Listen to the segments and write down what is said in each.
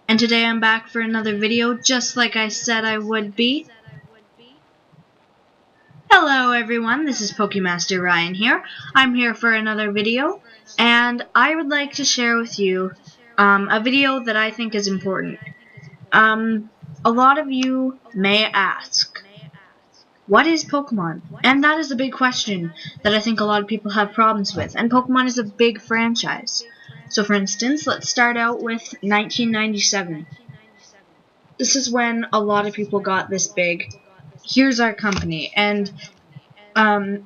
And today I'm back for another video, just like I said I would be. Hello everyone, this is Pokemaster Ryan here. I'm here for another video, and I would like to share with you a video that I think is important. A lot of you may ask, what is Pokemon? And that is a big question that I think a lot of people have problems with, and Pokemon is a big franchise. So for instance, let's start out with 1997. This is when a lot of people got this big. Here's our company, and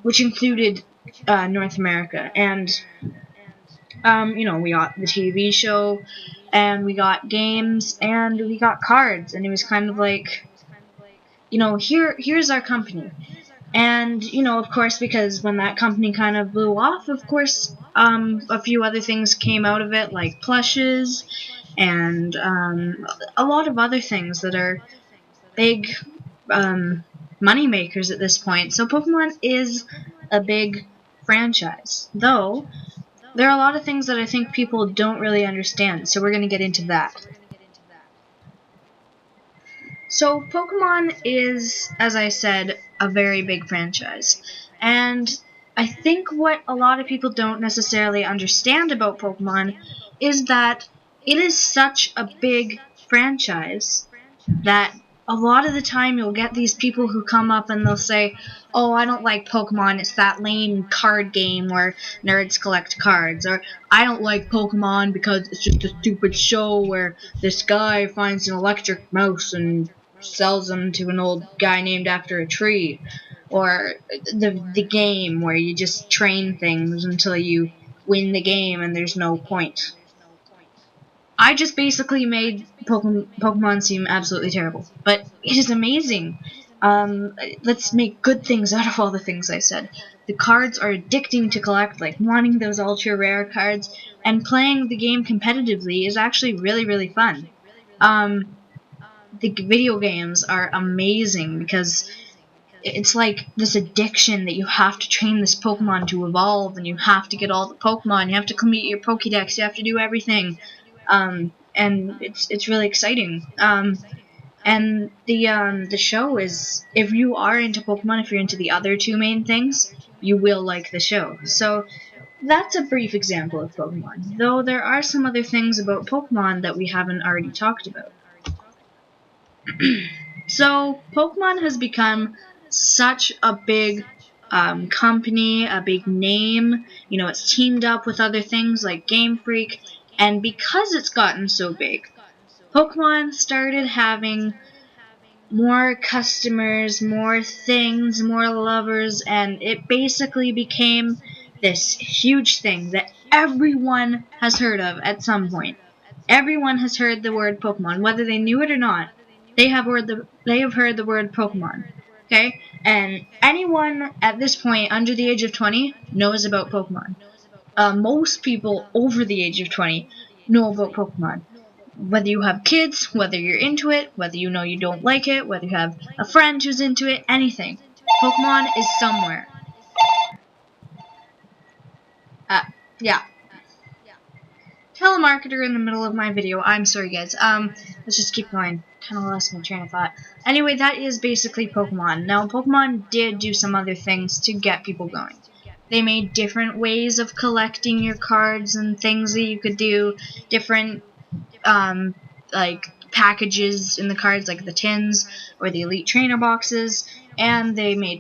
which included North America, and we got the TV show, and we got games, and we got cards, and it was kind of like, here's our company. And, of course, because when that company kind of blew off, of course, a few other things came out of it, like plushes, and a lot of other things that are big money makers at this point. So Pokemon is a big franchise, though there are a lot of things that I think people don't really understand, so we're going to get into that. So Pokemon is, as I said, a very big franchise, and I think what a lot of people don't necessarily understand about Pokemon is that it is such a big franchise that a lot of the time you'll get these people who come up and they'll say, oh, I don't like Pokemon, it's that lame card game where nerds collect cards, or I don't like Pokemon because it's just a stupid show where this guy finds an electric mouse and sells them to an old guy named after a tree, or the game where you just train things until you win the game and there's no point. I just basically made Pokemon seem absolutely terrible, but it is amazing. Let's make good things out of all the things I said. The cards are addicting to collect, like wanting those ultra rare cards, and playing the game competitively is actually really, really fun. The video games are amazing because it's like this addiction that you have to train this Pokemon to evolve, and you have to get all the Pokemon, you have to complete your Pokédex, you have to do everything. And it's really exciting. And the show is, if you are into Pokemon, if you're into the other two main things, you will like the show. So that's a brief example of Pokemon, though there are some other things about Pokemon that we haven't already talked about. So Pokemon has become such a big company, a big name. It's teamed up with other things like Game Freak, and because it's gotten so big, Pokemon started having more customers, more things, more lovers, and it basically became this huge thing that everyone has heard of at some point. Everyone has heard the word Pokemon, whether they knew it or not. They have heard the word Pokemon. Okay? And anyone at this point under the age of 20 knows about Pokemon. Most people over the age of 20 know about Pokemon. Whether you have kids, whether you're into it, whether you know you don't like it, whether you have a friend who's into it, anything. Pokemon is somewhere. Yeah. Telemarketer in the middle of my video. I'm sorry, guys. Let's just keep going. Kind of lost my train of thought. Anyway, that is basically Pokemon. Now, Pokemon did do some other things to get people going. They made different ways of collecting your cards and things that you could do. Different, like, packages in the cards, like the tins or the Elite Trainer boxes. And they made